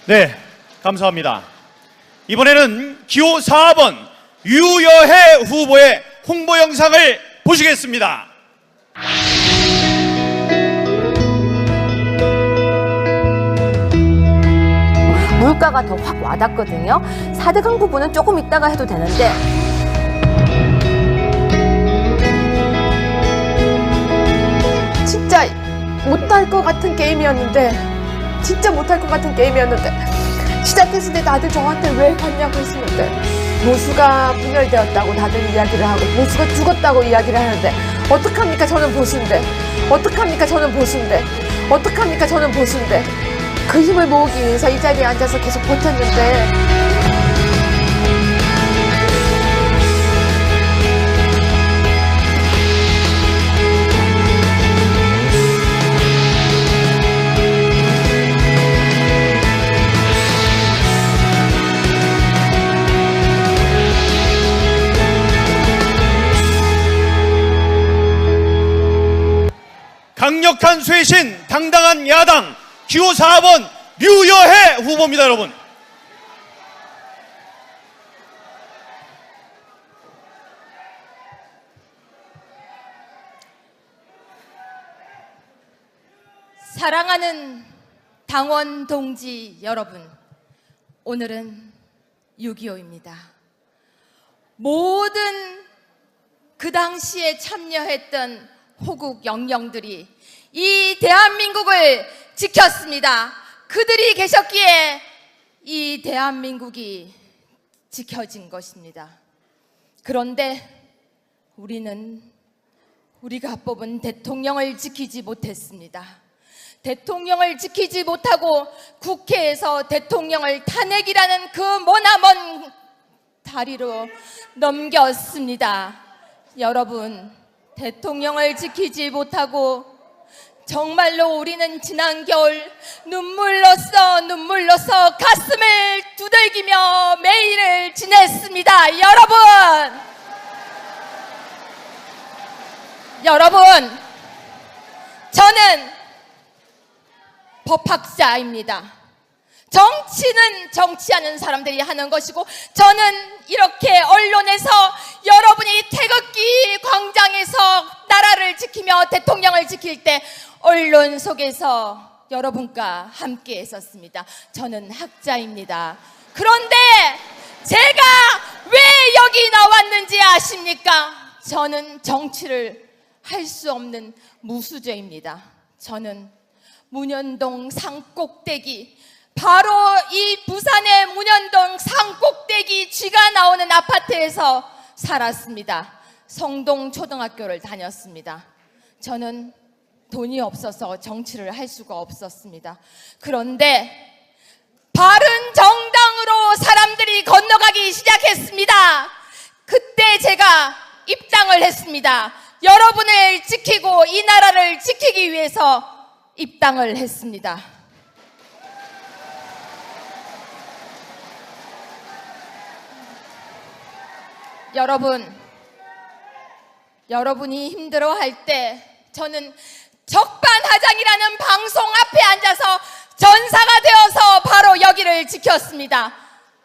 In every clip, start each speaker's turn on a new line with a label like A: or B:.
A: 네, 감사합니다. 이번에는 기호 4번 유여해 후보의 홍보 영상을 보시겠습니다.
B: 물가가 더 확 와닿거든요. 4대강 부분은 조금 이따가 해도 되는데
C: 진짜 못할 것 같은 게임이었는데 시작했을 때 다들 저한테 왜 갔냐고 했었는데 보수가 분열되었다고 다들 이야기를 하고 보수가 죽었다고 이야기를 하는데 어떡합니까 저는 보수인데 그 힘을 모으기 위해서 이 자리에 앉아서 계속 버텼는데
A: 강력한 쇄신, 당당한 야당, 기호 4번 유여해 후보입니다, 여러분.
D: 사랑하는 당원 동지 여러분, 오늘은 6.25입니다. 모든 그 당시에 참여했던 호국 영령들이 이 대한민국을 지켰습니다. 그들이 계셨기에 이 대한민국이 지켜진 것입니다. 그런데 우리가 뽑은 대통령을 지키지 못했습니다. 대통령을 지키지 못하고 국회에서 대통령을 탄핵이라는 그 머나먼 다리로 넘겼습니다. 여러분, 대통령을 지키지 못하고 정말로 우리는 지난 겨울 눈물로써 가슴을 두들기며 매일을 지냈습니다. 여러분, 저는 법학자입니다. 정치는 정치하는 사람들이 하는 것이고, 저는 이렇게 언론에서 여러분이 태극기 광장에서 나라를 지키며 대통령을 지킬 때 언론 속에서 여러분과 함께 했었습니다. 저는 학자입니다. 그런데 제가 왜 여기 나왔는지 아십니까? 저는 정치를 할 수 없는 무수저입니다. 저는 문현동 산꼭대기, 바로 이 부산의 문현동 산꼭대기 쥐가 나오는 아파트에서 살았습니다. 성동초등학교를 다녔습니다. 저는 돈이 없어서 정치를 할 수가 없었습니다. 그런데 바른 정당으로 사람들이 건너가기 시작했습니다. 그때 제가 입당을 했습니다. 여러분을 지키고 이 나라를 지키기 위해서 입당을 했습니다. 여러분이 힘들어할 때 저는 적반하장이라는 방송 앞에 앉아서 전사가 되어서 바로 여기를 지켰습니다.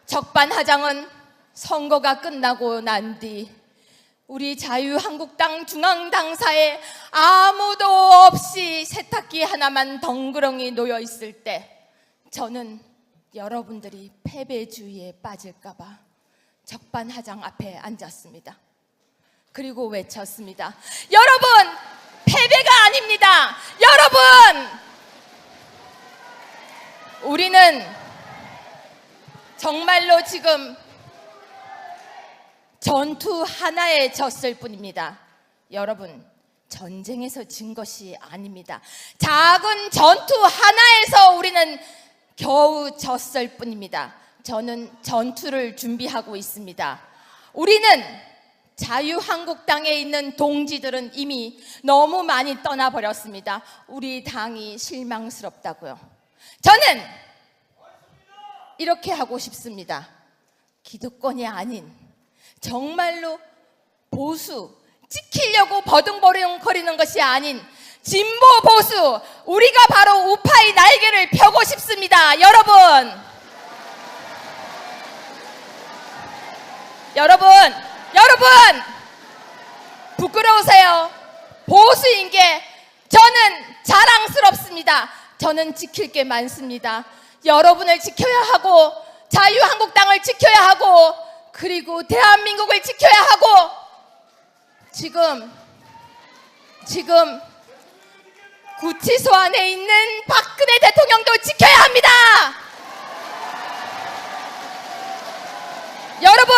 D: 적반하장은 선거가 끝나고 난 뒤 우리 자유한국당 중앙당사에 아무도 없이 세탁기 하나만 덩그러니 놓여 있을 때 저는 여러분들이 패배주의에 빠질까봐 적반하장 앞에 앉았습니다. 그리고 외쳤습니다. 여러분, 패배가 아닙니다. 여러분, 우리는 정말로 지금 전투 하나에 졌을 뿐입니다. 여러분, 전쟁에서 진 것이 아닙니다. 작은 전투 하나에서 우리는 겨우 졌을 뿐입니다. 저는 전투를 준비하고 있습니다. 우리는 자유한국당에 있는 동지들은 이미 너무 많이 떠나버렸습니다. 우리 당이 실망스럽다고요. 저는 이렇게 하고 싶습니다. 기득권이 아닌 정말로 보수, 지키려고 버둥거리는 것이 아닌 진보 보수 우리가 바로 우파의 날개를 펴고 싶습니다. 여러분 부끄러우세요? 보수인 게 저는 자랑스럽습니다. 저는 지킬 게 많습니다. 여러분을 지켜야 하고 자유한국당을 지켜야 하고 그리고 대한민국을 지켜야 하고 지금 구치소 안에 있는 박근혜 대통령도 지켜야 합니다. 여러분,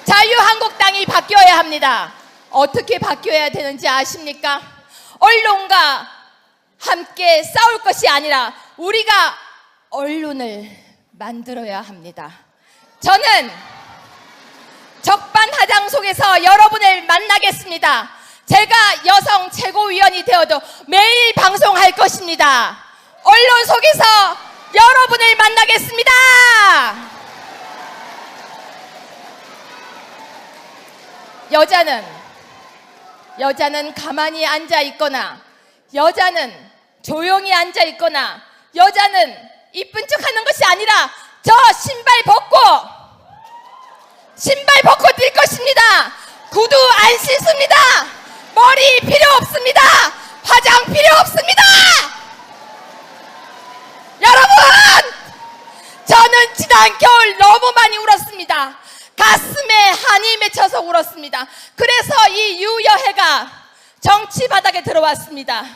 D: 자유한국당이 바뀌어야 합니다. 어떻게 바뀌어야 되는지 아십니까? 언론과 함께 싸울 것이 아니라 우리가 언론을 만들어야 합니다. 저는 적반하장 속에서 여러분을 만나겠습니다. 제가 여성 최고위원이 되어도 매일 방송할 것입니다. 언론 속에서 여러분을 만나겠습니다. 여자는 가만히 앉아 있거나, 여자는 조용히 앉아 있거나, 여자는 이쁜 척 하는 것이 아니라 저 신발 벗고 뛸 것입니다. 구두 안 신습니다. 머리 필요 없습니다. 화장 필요 없습니다. 여러분, 저는 지난 겨울 너무 많이 울었습니다. 가슴에 한이 맺혀서 울었습니다. 그래서 이 유여해가 정치 바닥에 들어왔습니다.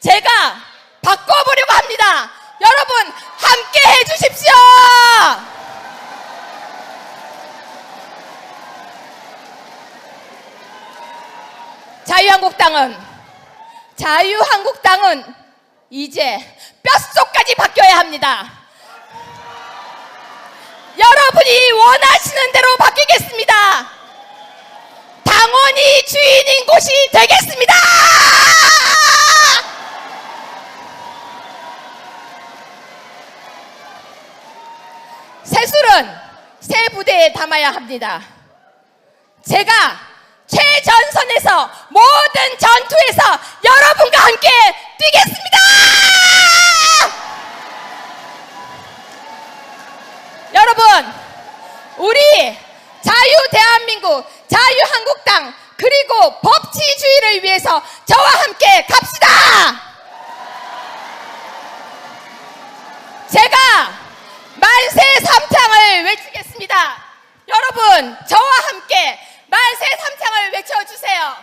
D: 제가 바꿔보려고 합니다. 여러분 함께 해주십시오. 자유한국당은 이제 뼛속까지 바뀌어야 합니다. 여러분이 원하시는 대로 바뀌겠습니다. 당원이 주인인 곳이 되겠습니다. 새술은 새 부대에 담아야 합니다. 제가 최전선에서 모든 전투에서 여러분과 함께 뛰겠습니다. 여러분, 우리 자유대한민국, 자유한국당 그리고 법치주의를 위해서 저와 함께 갑시다. 제가 만세 삼창을 외치겠습니다. 여러분 저와 함께 만세 삼창을 외쳐주세요.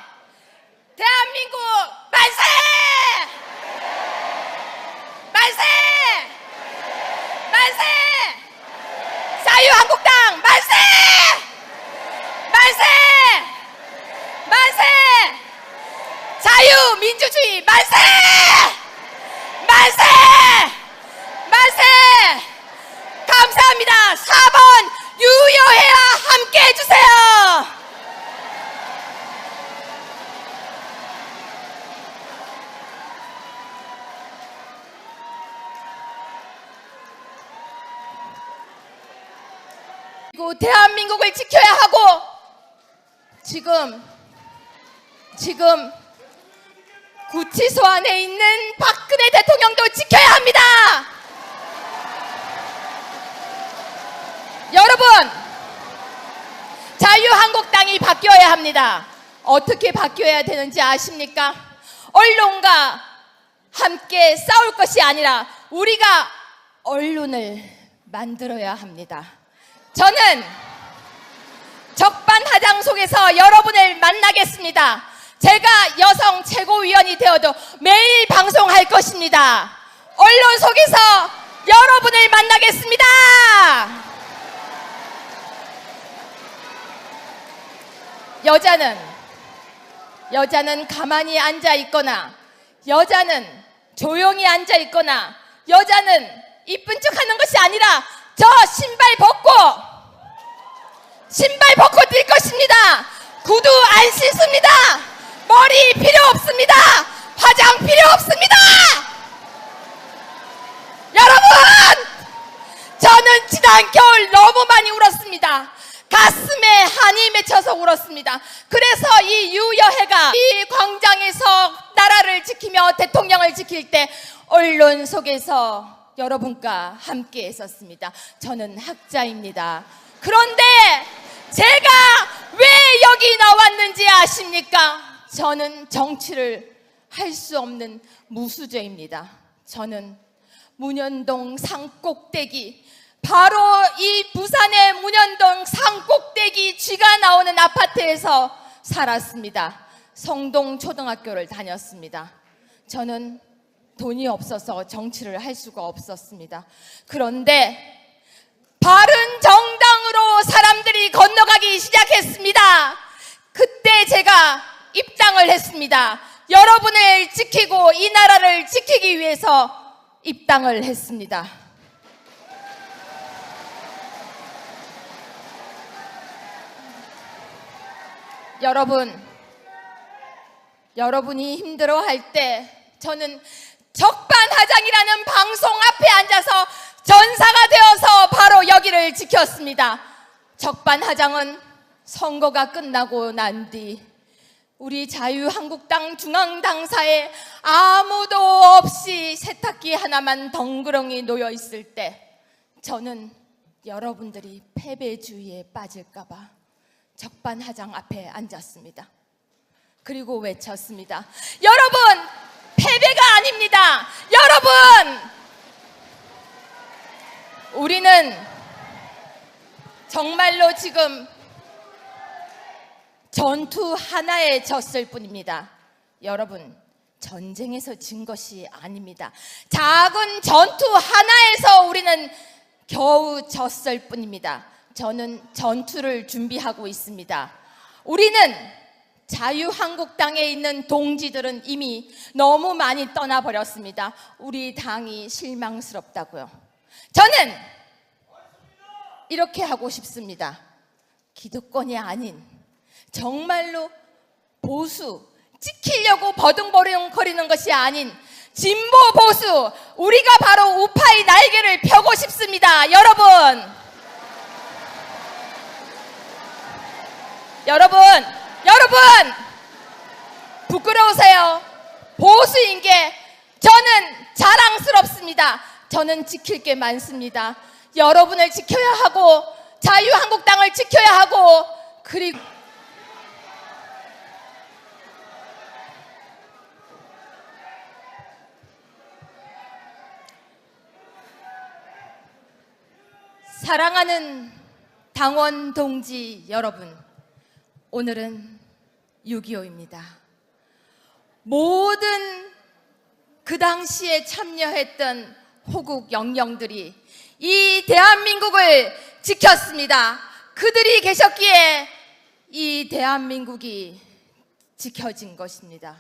D: 대한민국 만세! 만세! 만세! 자유한국당 만세! 만세! 만세! 자유민주주의 만세! 만세! 만세! 감사합니다. 4번 유여해야 함께 해주세요. 그리고 대한민국을 지켜야 하고 지금 구치소 안에 있는 박근혜 대통령도 지켜야 합니다. 여러분, 자유한국당이 바뀌어야 합니다. 어떻게 바뀌어야 되는지 아십니까? 언론과 함께 싸울 것이 아니라 우리가 언론을 만들어야 합니다. 저는 적반하장 속에서 여러분을 만나겠습니다. 제가 여성 최고위원이 되어도 매일 방송할 것입니다. 언론 속에서 여러분을 만나겠습니다. 여자는 가만히 앉아 있거나, 여자는 조용히 앉아 있거나, 여자는 이쁜 척 하는 것이 아니라 저 신발 벗고 뛸 것입니다. 구두 안 신습니다. 머리 필요 없습니다. 화장 필요 없습니다. 여러분, 저는 지난 겨울 너무 많이 울었습니다. 가슴에 한이 맺혀서 울었습니다. 그래서 이 유여해가 이 광장에서 대통령을 지킬 때 언론 속에서 여러분과 함께 했었습니다. 저는 학자입니다. 그런데 제가 왜 여기 나왔는지 아십니까? 저는 정치를 할 수 없는 무수저입니다. 저는 문현동 산꼭대기, 바로 이 부산의 문현동 산꼭대기 쥐가 나오는 아파트에서 살았습니다. 성동초등학교를 다녔습니다. 저는 돈이 없어서 정치를 할 수가 없었습니다. 그런데 바른 정당으로 사람들이 건너가기 시작했습니다. 그때 제가 입당을 했습니다. 여러분을 지키고 이 나라를 지키기 위해서 입당을 했습니다. 여러분이 힘들어할 때 저는 적반하장이라는 방송 앞에 앉아서 전사가 되어서 바로 여기를 지켰습니다. 적반하장은 선거가 끝나고 난 뒤 우리 자유한국당 중앙당사에 아무도 없이 세탁기 하나만 덩그러니 놓여 있을 때 저는 여러분들이 패배주의에 빠질까봐 적반하장 앞에 앉았습니다. 그리고 외쳤습니다. 여러분, 패배가 아닙니다. 여러분, 우리는 정말로 지금 전투 하나에 졌을 뿐입니다. 여러분, 전쟁에서 진 것이 아닙니다. 작은 전투 하나에서 우리는 겨우 졌을 뿐입니다. 저는 전투를 준비하고 있습니다. 우리는 자유한국당에 있는 동지들은 이미 너무 많이 떠나버렸습니다. 우리 당이 실망스럽다고요. 저는 이렇게 하고 싶습니다. 기득권이 아닌 정말로 보수, 지키려고 버둥버둥거리는 것이 아닌 진보 보수, 우리가 바로 우파의 날개를 펴고 싶습니다. 여러분, 부끄러우세요? 보수인 게 저는 자랑스럽습니다. 저는 지킬 게 많습니다. 여러분을 지켜야 하고, 자유한국당을 지켜야 하고, 그리고 사랑하는 당원 동지 여러분, 오늘은 6.25입니다. 모든 그 당시에 참여했던 호국 영령들이 이 대한민국을 지켰습니다. 그들이 계셨기에 이 대한민국이 지켜진 것입니다.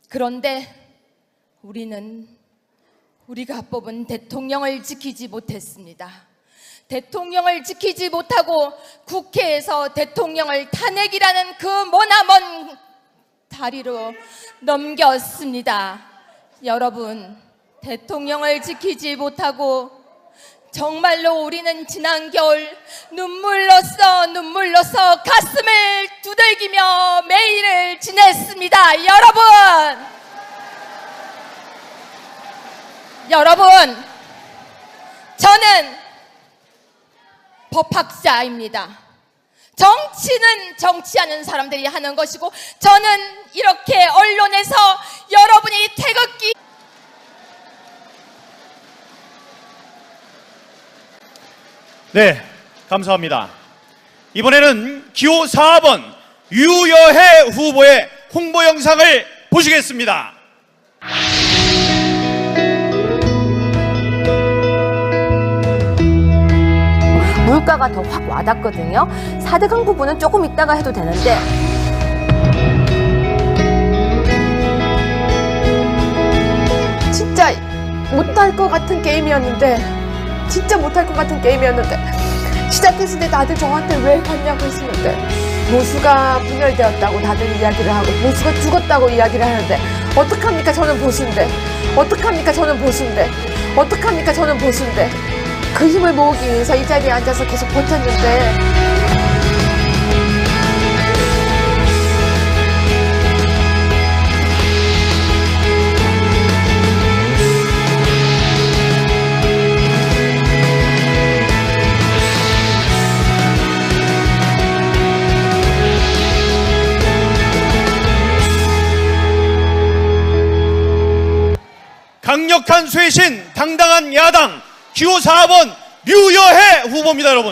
D: 그런데 우리가 뽑은 대통령을 지키지 못했습니다. 대통령을 지키지 못하고 국회에서 대통령을 탄핵이라는 그 머나먼 다리로 넘겼습니다. 여러분, 대통령을 지키지 못하고 정말로 우리는 지난 겨울 눈물로써 가슴을 두들기며 매일을 지냈습니다. 여러분, 저는 법학자입니다. 정치는 정치하는 사람들이 하는 것이고, 저는 이렇게 언론에서 여러분이 태극기
A: 네, 감사합니다. 이번에는 기호 4번 유여해 후보의 홍보 영상을 보시겠습니다.
B: 물가가 더 확 와닿거든요. 4대강 부분은 조금 이따가 해도 되는데
C: 진짜 못할 것 같은 게임이었는데, 시작했을 때 다들 저한테 왜 갔냐고 했었는데, 보수가 분열되었다고 다들 이야기를 하고, 보수가 죽었다고 이야기를 하는데, 어떡합니까? 저는 보수인데 그 힘을 모으기 위해서 이 자리에 앉아서 계속 버텼는데,
A: 강력한 쇄신, 당당한 야당 기호 4번 류여해 후보입니다, 여러분.